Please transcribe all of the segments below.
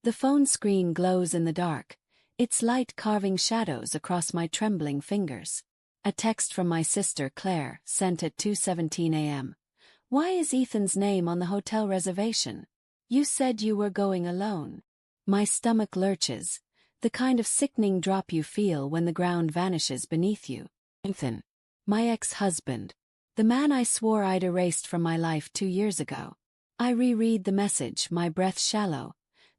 The phone screen glows in the dark, its light carving shadows across my trembling fingers. A text from my sister Claire, sent at 2:17 a.m. Why is Ethan's name on the hotel reservation? You said you were going alone. My stomach lurches, the kind of sickening drop you feel when the ground vanishes beneath you. Ethan. My ex-husband. The man I swore I'd erased from my life 2 years ago. I reread the message, my breath shallow,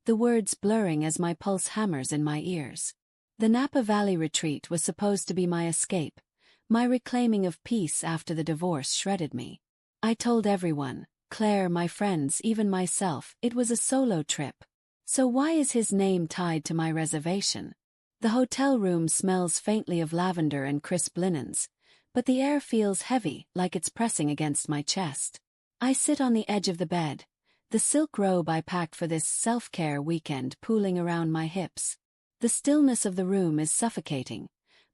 the words blurring as my pulse hammers in my ears. The Napa Valley retreat was supposed to be my escape, my reclaiming of peace after the divorce shredded me. I told everyone, Claire, my friends, even myself, it was a solo trip. So why is his name tied to my reservation? The hotel room smells faintly of lavender and crisp linens, but the air feels heavy, like it's pressing against my chest. I sit on the edge of the bed, the silk robe I packed for this self-care weekend pooling around my hips. The stillness of the room is suffocating,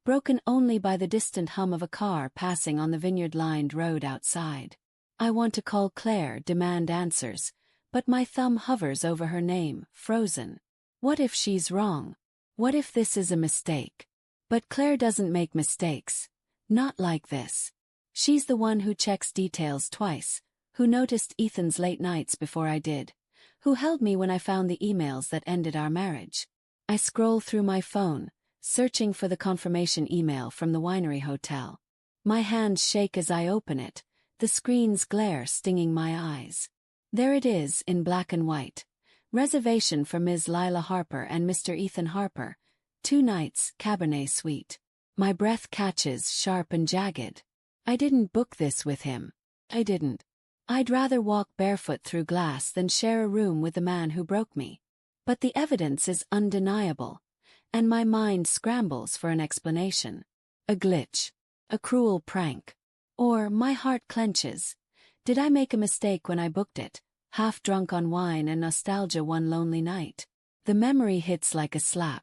broken only by the distant hum of a car passing on the vineyard-lined road outside. I want to call Claire, demand answers, but my thumb hovers over her name, frozen. What if she's wrong? What if this is a mistake? But Claire doesn't make mistakes. Not like this. She's the one who checks details twice, who noticed Ethan's late nights before I did, who held me when I found the emails that ended our marriage. I scroll through my phone, searching for the confirmation email from the Winery Hotel. My hands shake as I open it, the screen's glare stinging my eyes. There it is, in black and white. Reservation for Ms. Lila Harper and Mr. Ethan Harper. 2 nights, Cabernet Suite. My breath catches, sharp and jagged. I didn't book this with him. I didn't. I'd rather walk barefoot through glass than share a room with the man who broke me. But the evidence is undeniable, and my mind scrambles for an explanation. A glitch. A cruel prank. Or my heart clenches. Did I make a mistake when I booked it, half drunk on wine and nostalgia one lonely night? The memory hits like a slap.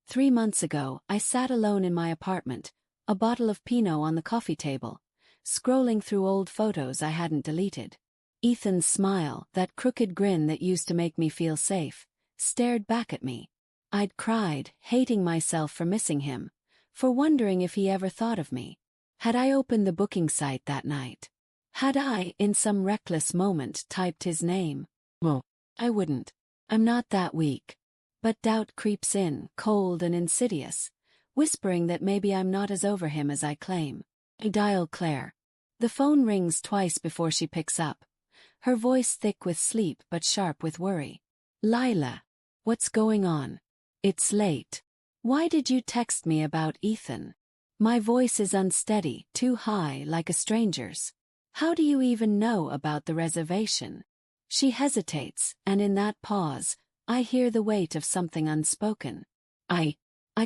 3 months ago, I sat alone in my apartment, a bottle of Pinot on the coffee table, scrolling through old photos I hadn't deleted. Ethan's smile, that crooked grin that used to make me feel safe, stared back at me. I'd cried, hating myself for missing him, for wondering if he ever thought of me. Had I opened the booking site that night? Had I, in some reckless moment, typed his name? Well, I wouldn't. I'm not that weak. But doubt creeps in, cold and insidious, whispering that maybe I'm not as over him as I claim. I dial Claire. The phone rings twice before she picks up, her voice thick with sleep but sharp with worry. Lila. What's going on? It's late. Why did you text me about Ethan? My voice is unsteady, too high, like a stranger's. How do you even know about the reservation? She hesitates, and in that pause, I hear the weight of something unspoken. I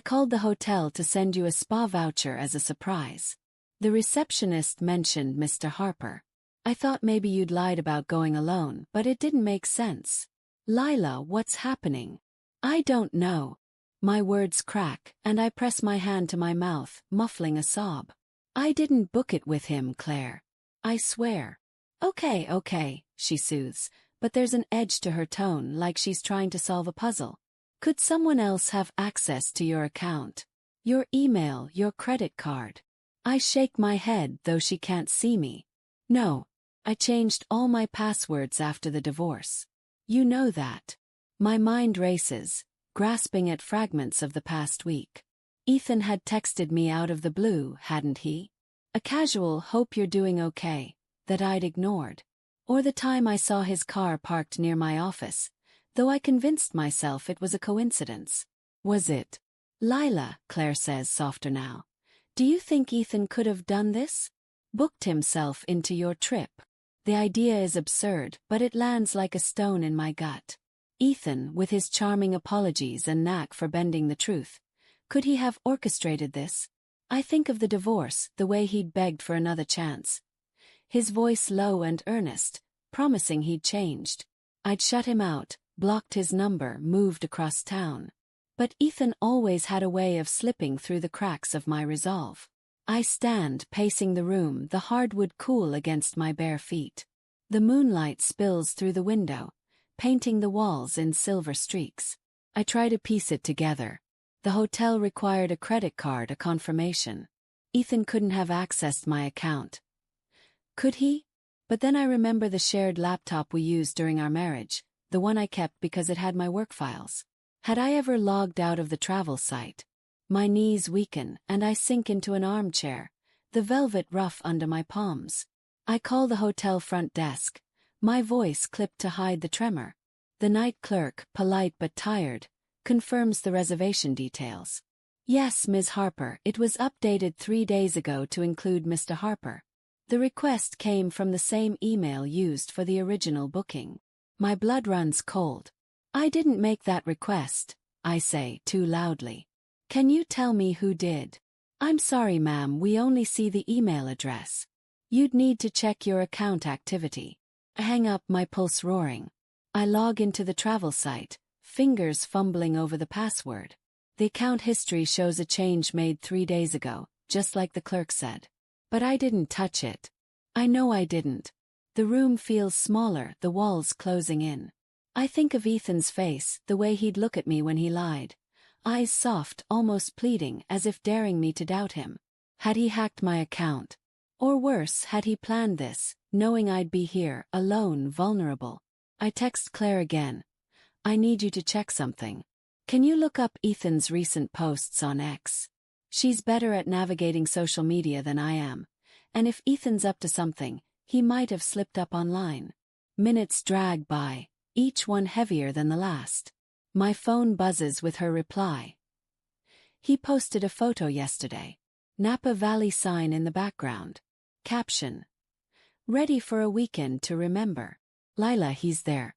called the hotel to send you a spa voucher as a surprise. The receptionist mentioned Mr. Harper. I thought maybe you'd lied about going alone, but it didn't make sense. Lila, what's happening? I don't know. My words crack, and I press my hand to my mouth, muffling a sob. I didn't book it with him, Claire. I swear. Okay, she soothes, but there's an edge to her tone, like she's trying to solve a puzzle. Could someone else have access to your account? Your email, your credit card? I shake my head, though she can't see me. No. I changed all my passwords after the divorce. You know that. My mind races, grasping at fragments of the past week. Ethan had texted me out of the blue, hadn't he? A casual "hope you're doing okay" that I'd ignored. Or the time I saw his car parked near my office, though I convinced myself it was a coincidence. Was it? Lila, Claire says softer now. Do you think Ethan could have done this? Booked himself into your trip? The idea is absurd, but it lands like a stone in my gut. Ethan, with his charming apologies and knack for bending the truth, could he have orchestrated this? I think of the divorce, the way he'd begged for another chance. His voice low and earnest, promising he'd changed. I'd shut him out, blocked his number, moved across town. But Ethan always had a way of slipping through the cracks of my resolve. I stand, pacing the room, the hardwood cool against my bare feet. The moonlight spills through the window, painting the walls in silver streaks. I try to piece it together. The hotel required a credit card, a confirmation. Ethan couldn't have accessed my account. Could he? But then I remember the shared laptop we used during our marriage, the one I kept because it had my work files. Had I ever logged out of the travel site? My knees weaken and I sink into an armchair, the velvet rough under my palms. I call the hotel front desk, my voice clipped to hide the tremor. The night clerk, polite but tired, confirms the reservation details. Yes, Ms. Harper, it was updated 3 days ago to include Mr. Harper. The request came from the same email used for the original booking. My blood runs cold. I didn't make that request, I say too loudly. Can you tell me who did? I'm sorry, ma'am, we only see the email address. You'd need to check your account activity. I hang up, my pulse roaring. I log into the travel site, fingers fumbling over the password. The account history shows a change made 3 days ago, just like the clerk said. But I didn't touch it. I know I didn't. The room feels smaller, the walls closing in. I think of Ethan's face, the way he'd look at me when he lied. Eyes soft, almost pleading, as if daring me to doubt him. Had he hacked my account? Or worse, had he planned this, knowing I'd be here, alone, vulnerable? I text Claire again. I need you to check something. Can you look up Ethan's recent posts on X? She's better at navigating social media than I am. And if Ethan's up to something, he might have slipped up online. Minutes drag by, each one heavier than the last. My phone buzzes with her reply. He posted a photo yesterday. Napa Valley sign in the background. Caption. Ready for a weekend to remember. Lila, he's there.